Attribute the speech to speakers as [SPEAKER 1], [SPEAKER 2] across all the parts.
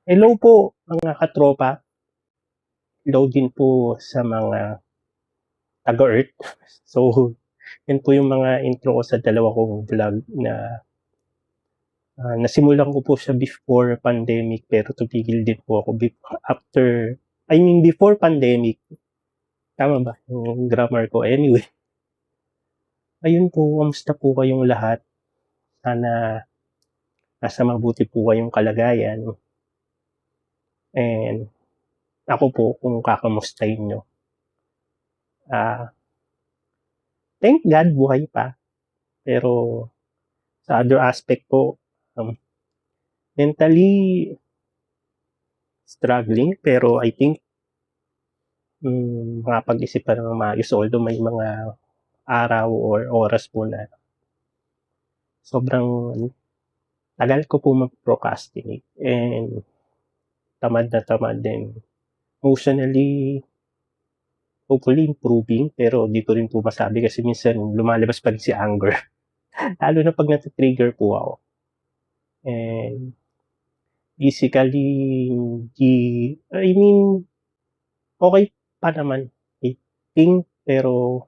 [SPEAKER 1] Hello po mga katropa. Hello din po sa mga taga-Earth. So, yun po yung mga intro ko sa dalawa kong vlog na nasimulan ko po siya before pandemic pero tumigil din po ako before pandemic. Tama ba yung grammar ko? Anyway, ayun po, kamusta po kayong lahat? Sana nasa mabuti po kayong kalagayan. And ako po kung kakamustahin nyo. Thank God buhay pa. Pero sa other aspect po, mentally struggling, pero I think makapag-isip pa ng maayos, although may mga araw or oras po na sobrang tagal ko po mag-procrastinate and tamad na tamad din. Emotionally, hopefully improving, pero di ko rin po masabi kasi minsan lumalabas pa rin si anger. Lalo na pag natitrigger po ako. And physically, okay pa naman, I think, pero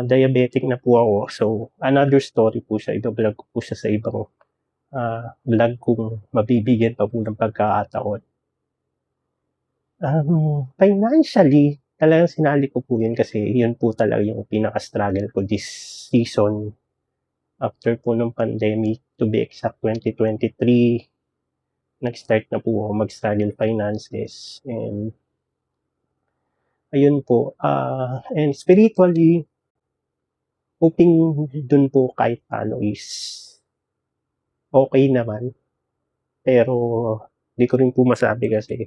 [SPEAKER 1] diabetic na po ako. So, another story po siya. Iba-vlog ko po siya sa ibang vlog kung mabibigyan pa po ng pagkakataon. Financially, talagang sinali ko po yun kasi yun po talaga yung pinaka-struggle ko this season. After po ng pandemic, to be exact, 2023, nag-start na po ako mag-struggle finances. And ayun po. And spiritually, hoping dun po kahit paano is okay naman. Pero di ko rin po masabi kasi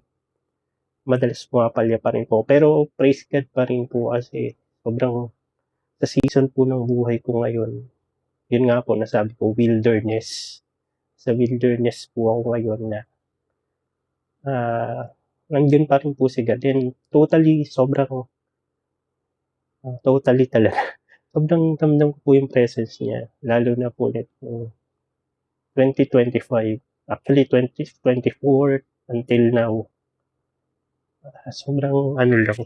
[SPEAKER 1] madalas pumapalya pa rin po. Pero praise God pa rin po kasi sobrang sa season po ng buhay ko ngayon. Yun nga po, nasabi ko, wilderness. Sa wilderness po ako ngayon na nandun pa rin po si God. And totally talaga. Sobrang damdam ko po yung presence niya. Lalo na po nito 2025. Actually, 2024 until now. Sobrang lang.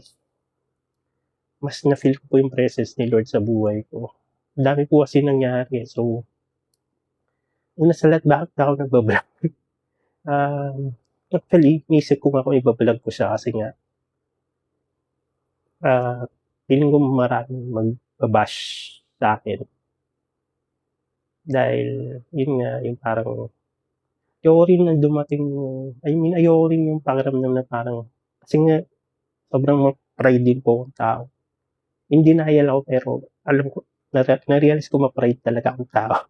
[SPEAKER 1] Mas na-feel ko po yung presence ni Lord sa buhay ko. Ang dami po kasi nangyari. So, una sa lahat, bakit ako nagbablog? Actually, naisip ko nga kung ibablog ko siya kasi nga, feeling ko maraming magbabash sa akin. Dahil, yun nga, yung parang, ayoko rin na dumating ayoko rin yung pakiramdam na parang, kasi nga, sobrang pride din po akong tao. Hindi denial ako, pero alam ko, na-realize ko ma-pride talaga akong tao.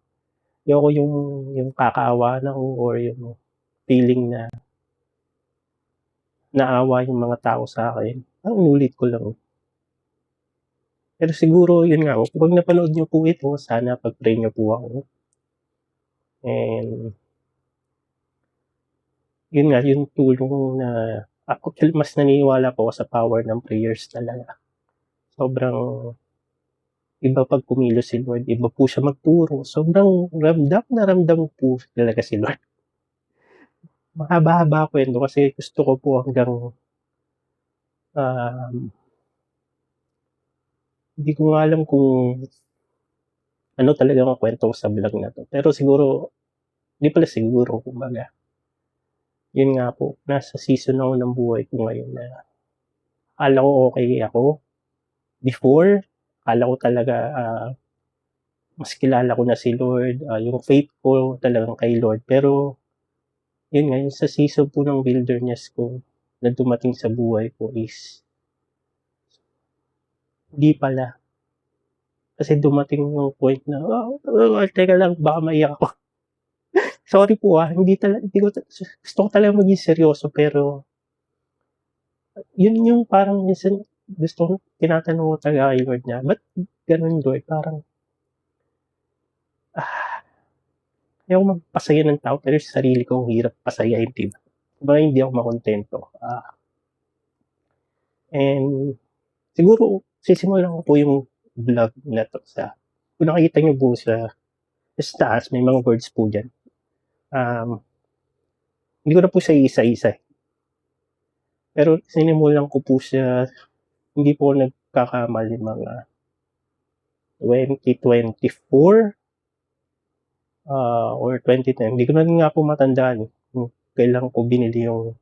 [SPEAKER 1] Ayoko yung kakaawaan ako or yung feeling na naawa yung mga tao sa akin. Ang inulit ko lang. Pero siguro, yun nga, kung napanood niyo po ito, sana pag-pray niyo po ako. And, yun nga, yung tulong na, ako mas naniniwala po sa power ng prayers talaga. Sobrang, iba pag kumilos si Lord, iba po siya magturo. Sobrang ramdam po talaga si Lord. Mahaba-haba kwento kasi gusto ko po hanggang hindi ko nga alam kung ano talaga ang kwento ko sa vlog na to. Pero siguro, hindi pala siguro, kumbaga. Yun nga po, nasa season ako ng buhay ko ngayon na akala ko okay ako. Before, akala ko talaga mas kilala ko na si Lord, yung faith ko talagang kay Lord. Pero, yun nga, yung sa season po ng wilderness ko na dumating sa buhay ko is hindi pala. Kasi dumating yung point na, teka lang, baka maiyak ako. Sorry po gusto ko talaga maging seryoso, pero yun yung parang minsan gusto ko, tinatanong ko talaga kay Lord na, ba't ganun Lord? Parang, ayaw magpasaya ng tao, pero sa sarili ko, ang hirap pasayain, diba? Kumbaga hindi ako makontento. And siguro, sisimulan ko po yung vlog na to kung nakikita nyo po sa taas, may mga words po dyan. Hindi ko na po siya iisa-isa, eh. Pero sinimulan ko po siya, hindi po ako nagkakamali, mga 2024 or 2010. Hindi ko na nga po matandaan kung kailan ko binili yung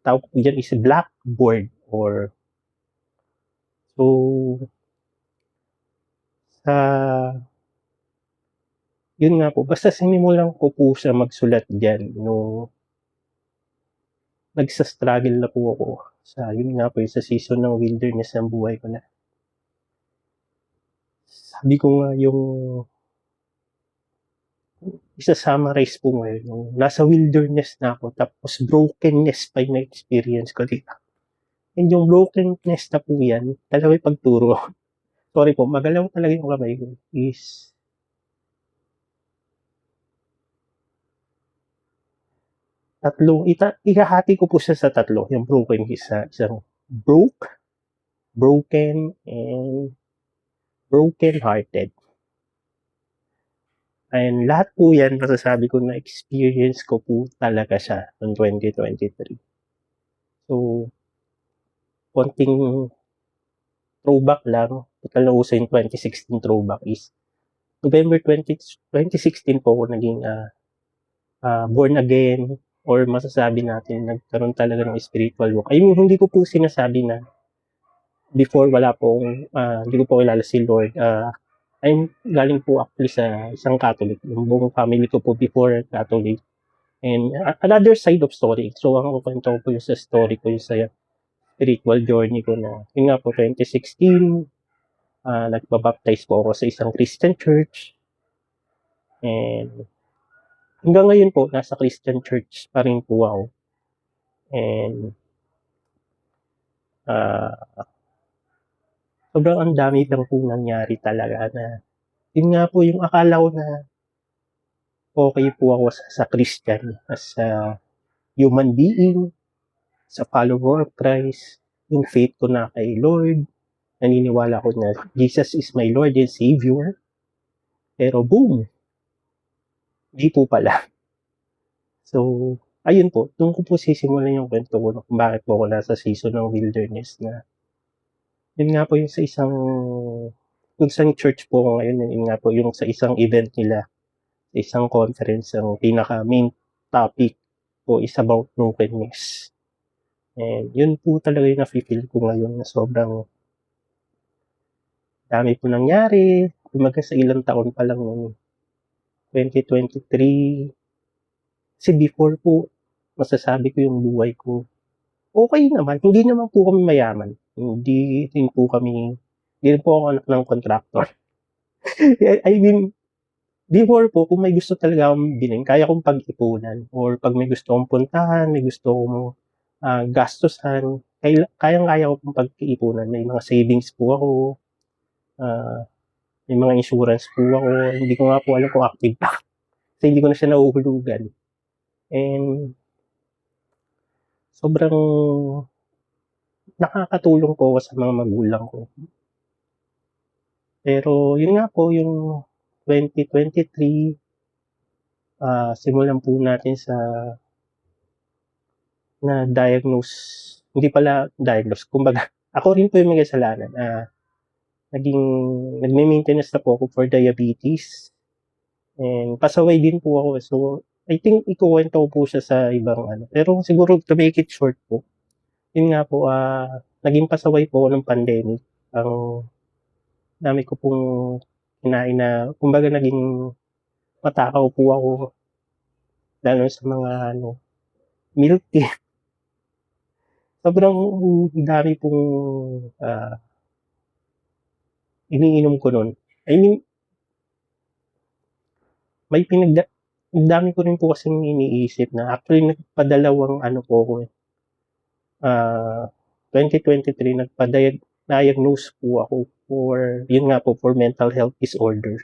[SPEAKER 1] tawag ko dyan is Blackboard or so sa yun nga po, basta sinimulan ko po siya magsulat dyan nung nagsa-struggle na po ako sa yun nga po sa season ng wilderness ng buhay ko na. Sabi ko nga yung isa-summarize po ngayon, yung nasa wilderness na ako tapos brokenness pa yung na-experience ko dito. And yung brokenness na po yan, talaga yung pagturo. Sorry po, magalaw talaga yung kamay ko is ihahati ko po siya sa tatlo. Yung broken isang broken, and broken-hearted. And lahat po yan, masasabi ko na experience ko po talaga siya noong 2023. So, konting throwback lang. Total na uso yung 2016 throwback is November 2016 po ako naging born again, or masasabi natin nagkaroon talaga ng spiritual walk. I mean, hindi ko po sinasabi na before wala pong hindi ko po kilala si Lord. I'm galing po actually sa isang Catholic. Yung buong family ko po before Catholic. And another side of story. So, ang kwento ko po yung sa story ko, yung sa spiritual journey ko na, yun nga po, 2016, nagbabaptize po ako sa isang Christian church. And hanggang ngayon po, nasa Christian church pa rin po ako. And sobrang ang dami lang po nangyari talaga na, yun nga po yung akala ko na okay po ako sa Christian as a human being, sa follower of Christ, yung faith ko na kay Lord, naniniwala ko na Jesus is my Lord and Savior. Pero boom, di po pala. So, ayun po, doon ko po sisimulan yung kwento ko kung bakit po ako nasa season ng wilderness na, yun nga po yung sa kung saan church po ako ngayon, yun nga po yung sa isang event nila, sa isang conference, ang pinaka main topic po is about brokenness. And yun po talaga yung na-feel ko ngayon na sobrang dami po nangyari. Kumaga sa ilang taon pa lang noong 2023. Kasi before po, masasabi ko yung buhay ko, okay naman. Hindi naman po kami mayaman. Hindi din po ako anak ng contractor. I mean, before po, kung may gusto talaga akong bilhin, kaya kong pag-ipunan. Or pag may gusto akong puntahan, may gusto akong gastusan, kayang-kaya ko pong pag-ipunan. May mga savings po ako, may mga insurance po ako. Hindi ko nga po alam kung active pa. Kasi hindi ko na siya nahuhulugan. And sobrang nakakatulong po ako sa mga magulang ko. Pero yun nga po, yung 2023, simulan po natin sa na-diagnose, hindi pala diagnose, kumbaga, ako rin po yung may kasalanan. Nagme-maintenance na po ako for diabetes. And pasaway din po ako. So, I think ikukwento ko po siya sa ibang ano. Pero siguro to make it short po, yun nga po, naging pasaway po ako ng pandemic. Ang dami ko pong kinain na, kumbaga naging matakaw po ako, lalo sa mga milk tea. Sobrang dami pong iniinom ko nun. I mean, ang dami ko rin po kasing iniisip na actually nagpadalawang po ako 2023 nagpa-diagnose po ako for, yun nga po, for mental health disorder.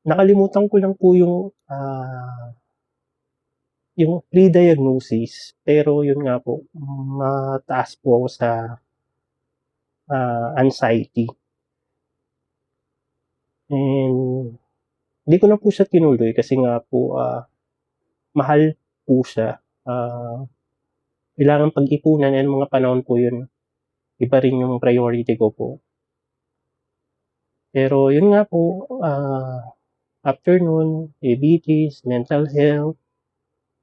[SPEAKER 1] Nakalimutan ko lang po yung pre-diagnosis, pero yun nga po, mataas po ako sa anxiety. And Hindi ko na po siya tinuloy kasi nga po, mahal po siya. Kailangan pag-ipunan and mga panahon po yun, iba rin yung priority ko po. Pero yun nga po, after nun, diabetes, mental health.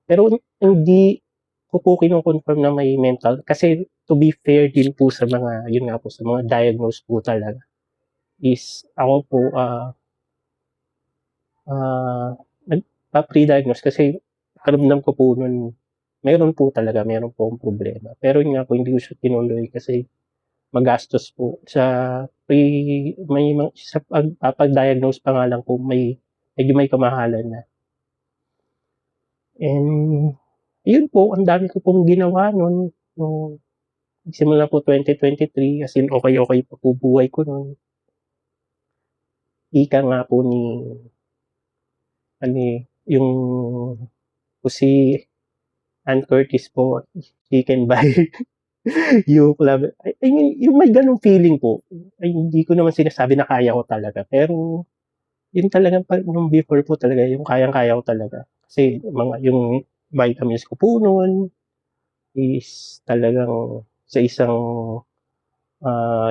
[SPEAKER 1] Pero hindi ko po kino-confirm na may mental kasi to be fair din po sa mga, yun nga po, sa mga diagnose po talaga is ako po, nagpa-pre-diagnose kasi pakiramdam ko po nun meron po talaga, meron po akong problema. Pero yun nga po, hindi ko siya tinuloy kasi magastos po sa may sa pagpapa-diagnose pa nga lang po medyo may kamahalan na. And yun po, ang dami ko pong ginawa nun nung simula po 2023 as in okey-okey pa po buhay ko nun. Ika nga po ni ano, yung si Ann Curtis po, she can buy yung club. I mean, yung may ganong feeling po. Ay, hindi ko naman sinasabi na kaya ko talaga. Pero, yun talagang yung before po talaga, yung kayang-kaya ko talaga. Kasi yung vitamins ko po noon is talagang sa isang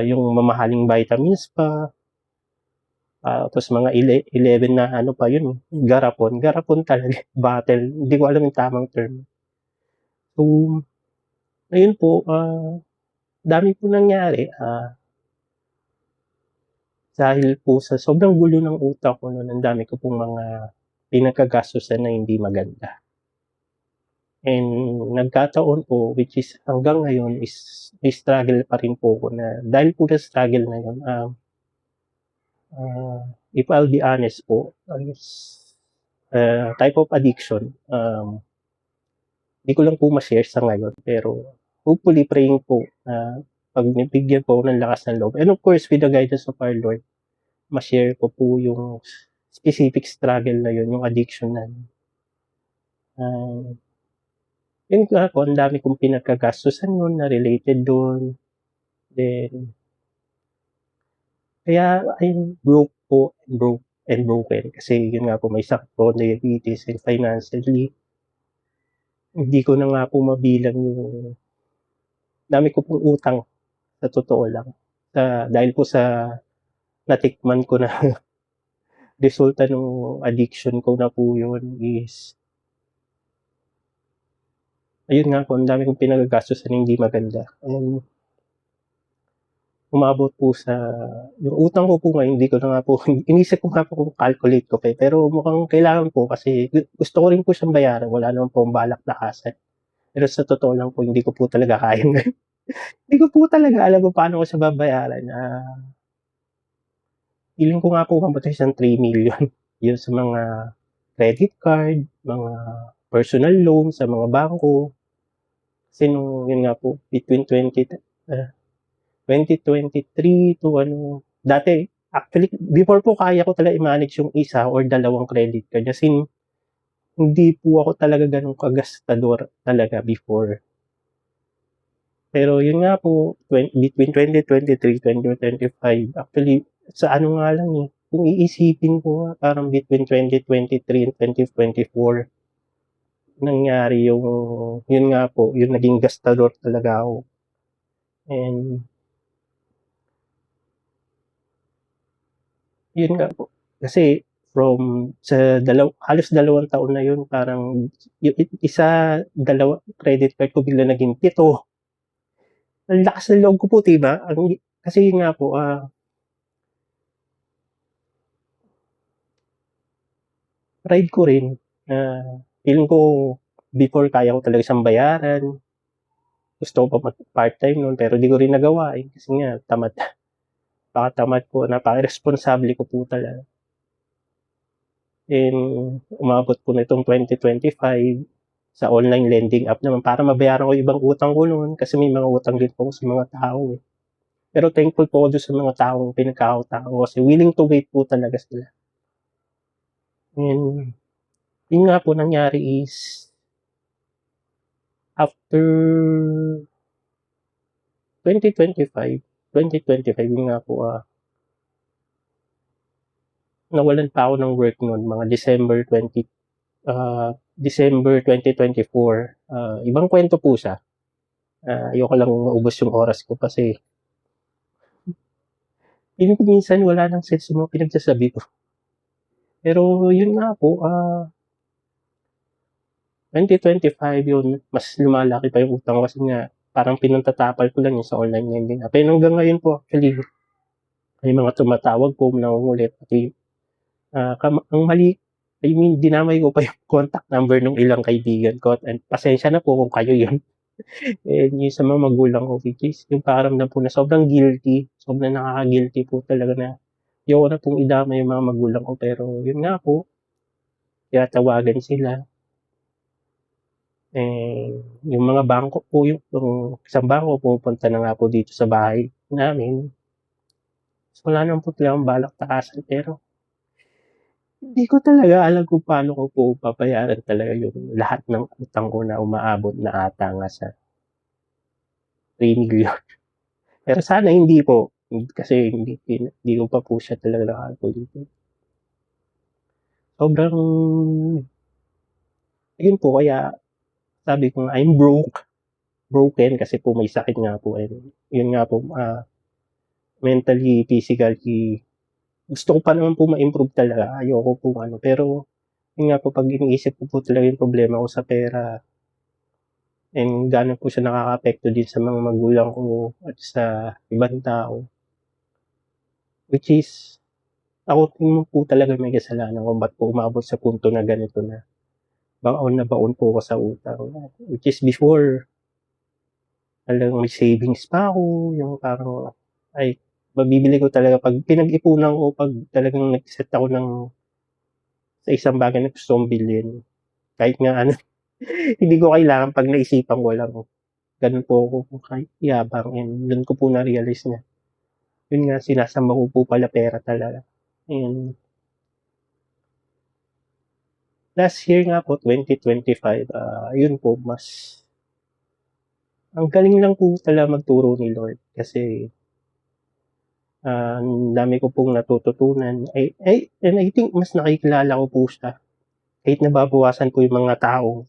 [SPEAKER 1] yung mamahaling vitamins pa. Tapos mga 11 na ano pa yun, garapon. Garapon talaga, bottle. Hindi ko alam yung tamang term. So, ayun po, dami po nangyari. Dahil po sa sobrang gulo ng utak ko noon, ang dami ko pong mga pinagkagastusan na hindi maganda. And nagkataon po, which is hanggang ngayon is may struggle pa rin po ko na dahil po sa struggle na yun, if I'll be honest po, is type of addiction, hindi ko lang po ma-share sa ngayon, pero hopefully praying po na pag nabigyan po ng lakas ng loob. And of course, with the guidance of our Lord, ma-share ko po yung specific struggle na yun, yung addiction na yun. Yun nga po, ang dami kong pinagkagastusan nun na related dun. Then, kaya I'm broke po, and broken. Kasi yun nga po, may sakit po, diabetes, and financially, hindi ko na nga po mabilang yung dami ko pong utang sa totoo lang. Dahil po sa natikman ko na resulta ng addiction ko na po yun is ayun nga po, ang dami kong pinagagastos na hindi maganda. And umabot po sa yung utang ko po ngayon, hindi ko na nga po inisip ko nga po kung calculate ko pa, pero mukhang kailangan po kasi gusto ko rin po siyang bayaran, wala naman po akong balak takasan. Pero sa totoo lang po, hindi ko po talaga kaya ngayon. Hindi ko po talaga alam kung paano ko siya babayaran. Feeling ko nga po umabot na siyang 3 million yun sa mga credit card, mga personal loan sa mga bangko. Kasi nung yun nga po, between 2023 to dati, actually, before po kaya ko talaga i-manage yung isa or dalawang credit card. Kasi hindi po ako talaga ganun kagastador talaga before. Pero yun nga po, between 2023, 2025, actually, sa ano nga lang eh, kung iisipin ko nga, parang between 2023 and 2024, nangyari yun nga po, yung naging gastador talaga ako. And yun nga po. Kasi sa halos 2 taon na yun, parang yung credit card ko bigla naging 7. Ang lakas ng loob ko po, diba? Kasi yun nga po, pride ko rin na feeling ko before kaya ko talaga siyang bayaran. Gusto ko pa part-time noon pero di ko rin nagawa eh. Kasi nga, tamad ko, napaka-irresponsable ko po talaga. And umabot po na itong 2025 sa online lending app naman para mabayaran ko yung ibang utang ko noon kasi may mga utang din po sa mga tao eh. Pero thankful po ako doon sa mga taong pinagkakautang ko kasi willing to wait po talaga sila. And yun nga po nangyari is after 2025 yun nga po, nawalan pa ako ng work noon, mga December 2024. Ibang kwento po siya. Ayoko lang maubos yung oras ko kasi minsan wala nang sense yung mga pinagsasabi ko. Pero yun nga po, 2025 yun, mas lumalaki pa yung utang ko kasi nga parang pinagtatapal ko lang yung sa online lending. Pero hanggang ngayon po, actually, may mga tumatawag po, nangungulit. Pati, ang mali, I mean, dinamay ko pa yung contact number ng ilang kaibigan ko. And pasensya na po kung kayo yun. And yung sa mga magulang ko, which is yung pakiramdam po na sobrang guilty, sobrang nakaka-guilty po talaga na ayoko na pong idama yung mga magulang ko. Pero yun nga po, kaya tawagan sila. Yung mga bangko po, yung isang bangko pupunta na nga po dito sa bahay namin. So, wala naman po talagang balak takasan pero hindi ko talaga alam kung paano ko po papayaran talaga yung lahat ng utang ko na umaabot na ata nga sa 3 million. Pero sana hindi po kasi hindi ko pa po siya talaga nakalkulate. Sobrang yun po kaya sabi ko nga I'm broken kasi po may sakit nga po yun nga po mentally, physically gusto ko pa naman po ma-improve talaga. Ayoko po pero yun nga po pag iniisip ko po talaga yung problema ko sa pera and gaano po siya nakaka-apekto din sa mga magulang ko at sa ibang tao. Which is, ako din po talaga may kasalanan kung ba't po umabot sa punto na ganito na baon po ako sa utang. Which is before, talagang may savings pa ako, yung parang, ay, mabibili ko talaga pag pinag-ipunan ko, pag talagang nag-set ako sa isang bagay na gusto kong bilhin. Kahit nga hindi ko kailangan pag naisipan ko lang. Ganun po ako kahit yabang and dun ko po na-realize na yun nga sinasama ko po pala pera talaga. And last year nga po 2025, yun po ang galing lang po talaga magturo ni Lord kasi ang dami ko pong natututunan. And I think mas nakikilala ko po siya kahit nababawasan po yung mga tao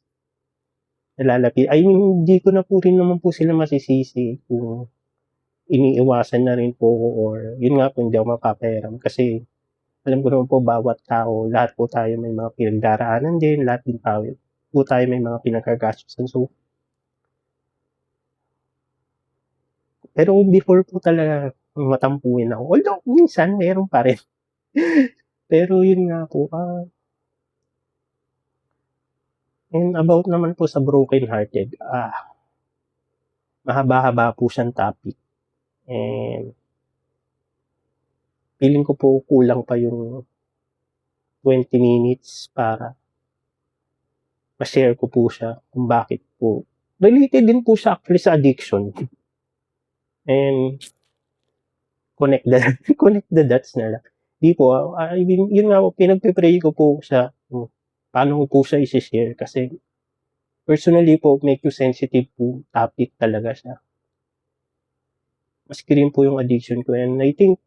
[SPEAKER 1] nalalapit. I mean, hindi ko na po rin naman po sila masisisi kung iniiwasan na rin po ko or yun nga po hindi ako mapapahiram kasi alam ko naman po bawat tao, lahat po tayo may mga pinagdaraanan din, lahat din po tayo may mga pinagkagastusan. So, pero before po talaga matampuin ako. Although, minsan meron pa rin. Pero yun nga po, and about naman po sa broken hearted, mahaba-haba po siyang topic. And feeling ko po kulang pa yung 20 minutes para ma-share ko po siya kung bakit po. Related din po siya actually sa addiction. And connect the dots na lang. Di po, I mean, yun nga po, pinagpe-pray ko po siya paano ko po siya i-share kasi personally po, medyo sensitive po topic talaga siya. Maski rin po yung addiction ko and I think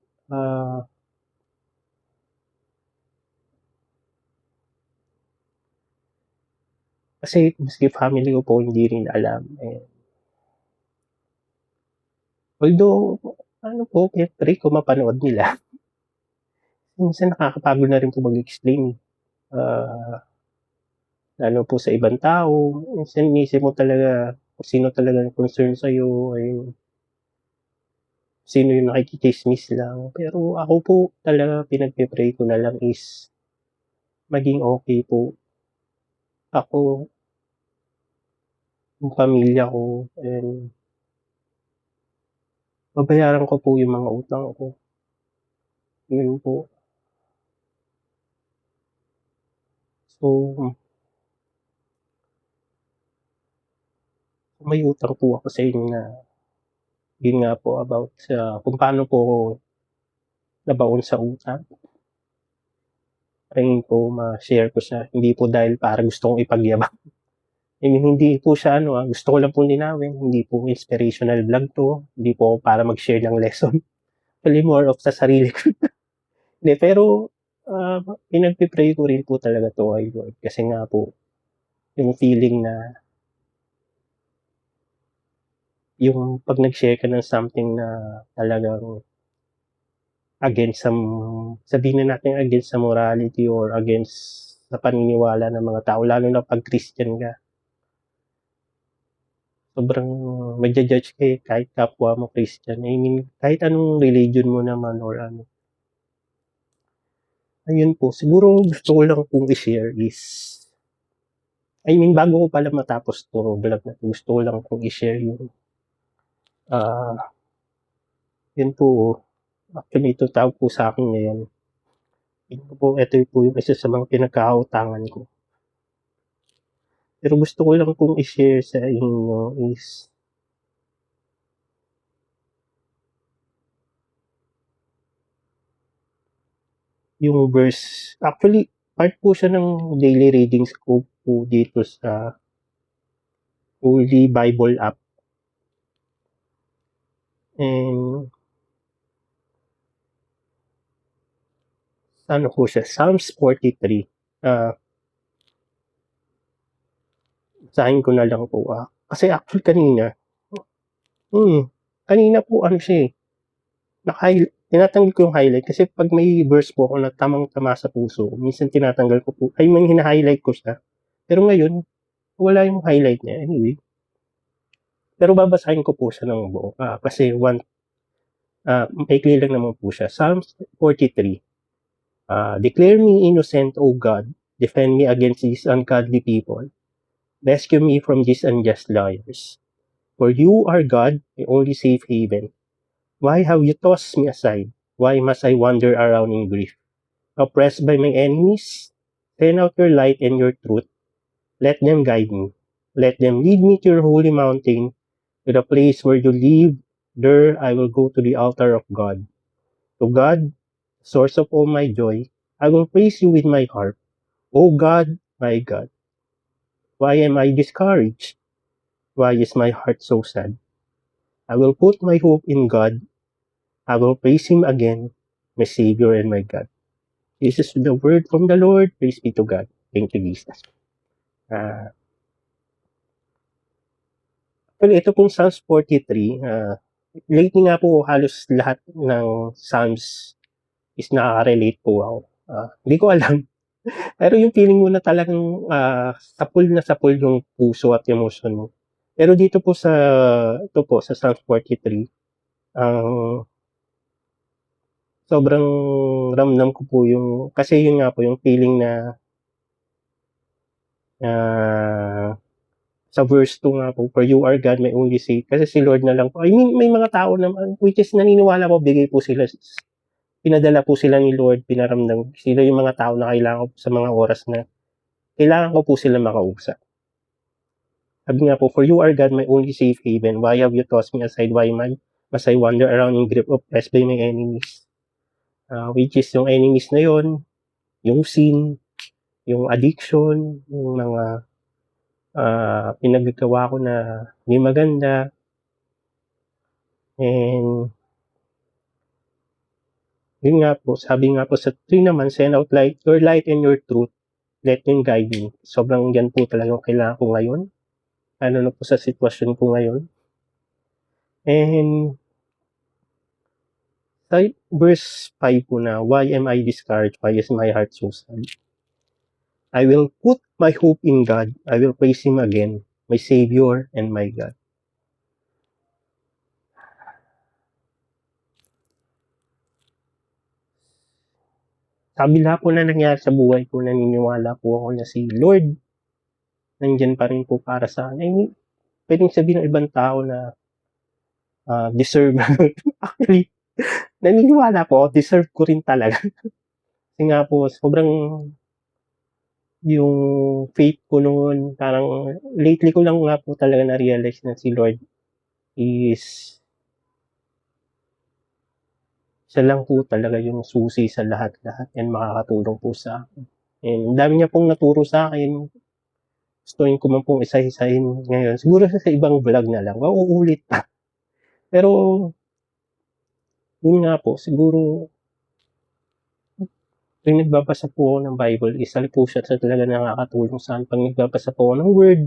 [SPEAKER 1] kasi maski family ko po hindi rin alam. Although, pray ko mapanood nila. Minsan nakakapagod na rin po mag-explain. Lalo po sa ibang tao. Minsan inisip mo talaga kung sino talaga concern sa'yo, sino yung nakikichismis lang. Pero ako po talaga pinagpe-pray ko na lang is maging okay po ako, yung pamilya ko, and babayaran ko po yung mga utang ko. Yun po. So, may utang po ako sa inyo na yun nga po about sa kung paano po ako nabaon sa utang. Trying po ma-share ko siya. Hindi po dahil para gusto kong ipagyabang. I mean, hindi po siya gusto ko lang pong linawin. Hindi po inspirational vlog to. Hindi po para mag-share ng lesson. Actually, more of sa sarili ko. Hindi, pero Pinagpe-pray ko rin po talaga 'to kay Lord kasi nga po yung feeling na yung 'pag nag-share ka ng something na talagang against sabihin na natin against sa morality or against sa paniniwala ng mga tao lalo na 'pag Christian ka. Sobrang magja-judge ka, eh, kahit kapwa mo Christian. I mean, kahit anong religion mo naman or ano. Ayun po, siguro gusto ko lang pong i-share is I mean, bago ko pala matapos 'tong vlog na 'to, gusto ko lang pong i-share yung, yun po, actually ito tawag po sa'kin ngayon. Ito po yung isa sa mga pinagkakautangan ko. Pero gusto ko lang pong i-share sa inyo is yung verse, actually part po siya ng daily readings ko po dito sa Holy Bible app. And ano po siya, Psalms 43. Basahin ko na lang po, kasi actually kanina po ano siya, eh, tinatanggal ko yung highlight kasi 'pag may verse po ako na tamang-tama sa puso, minsan tinatanggal ko po, hina-highlight ko siya. Pero ngayon, wala yung highlight niya, anyway. Pero babasahin ko po siya ng buo, kasi maikli lang naman po siya. Psalms 43. Declare me innocent, O God. Defend me against these ungodly people. Rescue me from these unjust liars. For you are God, my only safe haven. Why have you tossed me aside? Why must I wander around in grief? Oppressed by my enemies? Send out your light and your truth. Let them guide me. Let them lead me to your holy mountain, to the place where you live. There I will go to the altar of God. To God, source of all my joy, I will praise you with my harp. O God, my God, why am I discouraged? Why is my heart so sad? I will put my hope in God. I will praise Him again, my Savior and my God. This is the word from the Lord. Praise be to God. Thank you, Jesus. Well, ito pong Psalms 43, lately nga po halos lahat ng Psalms is nakaka-relate po ako. Hindi ko alam. Pero yung feeling mo na talagang sapul yung puso at emosyon mo. Pero dito po ito po sa Psalms 43, ang sobrang ramdam ko po yung, kasi yun nga po yung feeling na sa verse 2 nga po, for you are God, my only safe. Kasi si Lord na lang po. I mean, may mga tao naman, which is naniniwala ko, bigay po sila, pinadala po sila ni Lord, pinaramdam. Sila yung mga tao na kailangan ko sa mga oras na kailangan ko po sila makausap. Sabi nga po, for you are God, my only safe haven. Why have you tossed me aside? Why must I wander around in grief, oppressed by my enemies? Which is yung enemies na yon, yung sin, yung addiction, yung mga pinagagawa ko na hindi maganda. And yun nga po, sabi nga po sa 3 naman, send out your light and your truth. Let them guide me. Sobrang yan po talagang kailangan ko ngayon. Ano na po sa sitwasyon ko ngayon. And sa verse 5 po na, why am I discouraged? Why is my heart so sad? I will put my hope in God. I will praise Him again, my Savior and my God. Sa kabila po na nangyari sa buhay ko, naniniwala po ako na si Lord nandyan pa rin po para sa akin. I mean, pwedeng sabihin ng ibang tao na deserve. Actually, naniniwala po, deserve ko rin talaga. Kasi nga po, sobrang yung faith ko noon, parang lately ko lang nga po talaga na-realize na si Lord is siya lang po talaga yung susi sa lahat-lahat and makakatulong po sa akin. And dami niya pong naturo sa akin. Gustuin ko man pong isa-isahin ngayon. Siguro sa ibang vlog na lang. Mauulit pa. Pero, yun nga po, siguro, tuwing nagbabasa po ako ng Bible, isa po siya sa talaga nakakatulong sa'kin 'pag nagbabasa po ako ng word,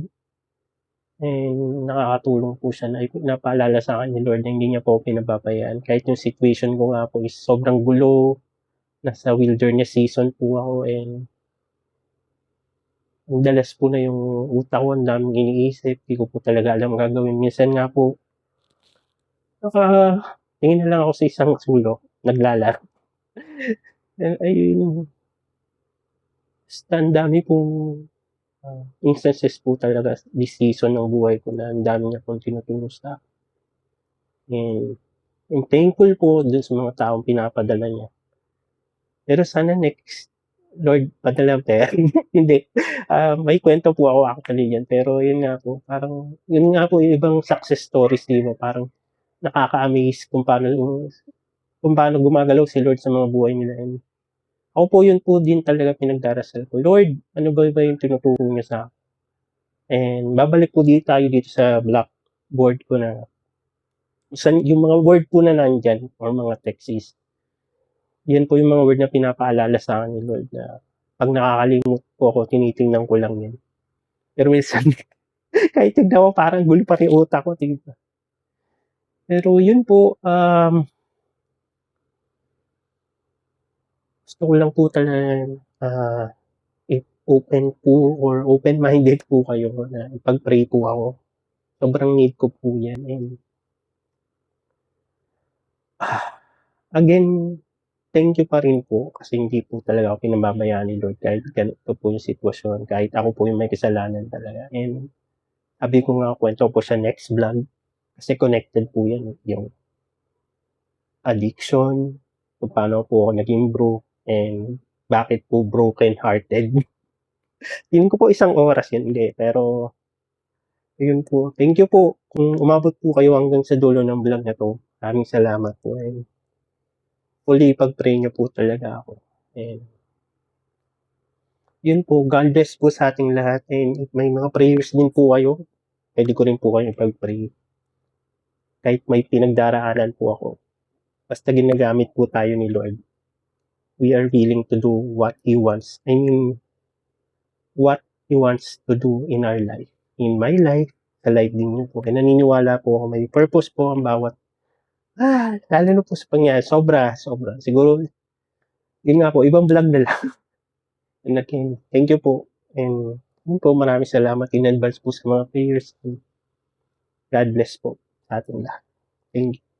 [SPEAKER 1] nakakatulong po siya na napaalala sa'kin ni Lord na hindi niya po ako pinababayaan. Kahit yung situation ko nga po is sobrang gulo, nasa wilderness season po ako, ang dalas po na yung utak ko, ang daming iniisip, di ko po talaga alam ang gagawin. Minsan nga po, nakatingin na lang ako sa isang sulok, naglalaro. Ayun, basta ang dami pong instances po talaga this season ng buhay ko na ang dami niya pong tinutulong sa'kin. And thankful po dun sa mga taong pinapadala niya. Pero sana next, Lord, padala pera. Hindi. May kwento po ako actually yan. Pero yun nga po, parang, yun nga po yung ibang success stories, di ba? Parang nakaka-amaze kung paano gumagalaw si Lord sa mga buhay nila. And ako po yun po din talaga pinagdarasal ko. Lord, ano ba yung tinutulong niya sa akin? And babalik po tayo dito sa blackboard ko na yung mga word po na nandyan or mga text is yan po yung mga word na pinapaalala sa akin ni Lord na pag nakakalimot po ako, tinitingnan ko lang yan. Pero minsan, kahit tignan ko, parang gulo pa rin utak ko, diba? Pero yun po, gusto ko lang po talaga open po or open-minded po kayo na ipag-pray po ako. Sobrang need ko po yan. And again, thank you pa rin po kasi hindi po talaga ako pinababayaan ni Lord kahit ganito po yung sitwasyon, kahit ako po yung may kasalanan talaga. And sabi ko nga, kwento ko po sa next vlog kasi connected po yan, yung addiction, kung paano po ako naging broke, and bakit po broken-hearted. Feeling ko po 1 oras yun, hindi. Pero, yun po. Thank you po. Kung umabot po kayo hanggang sa dulo ng vlog na to, maraming salamat po. And fully pag-pray niyo po talaga ako. And yun po, God bless po sa ating lahat. And if may mga prayers din po kayo, pwede ko rin po kayo ipag-pray. Kahit may pinagdaraanan po ako. Basta ginagamit po tayo ni Lord. We are willing to do what He wants. I mean, what He wants to do in our life. In my life, sa life din niyo po. Kaya naniniwala po ako, may purpose po ang bawat, lalo na po sa pangyayari. Sobra. Siguro, yun nga po, ibang vlog na lang. And again, thank you po. And yun po, maraming salamat in advance po sa mga prayers. God bless po sa ating lahat. Thank you.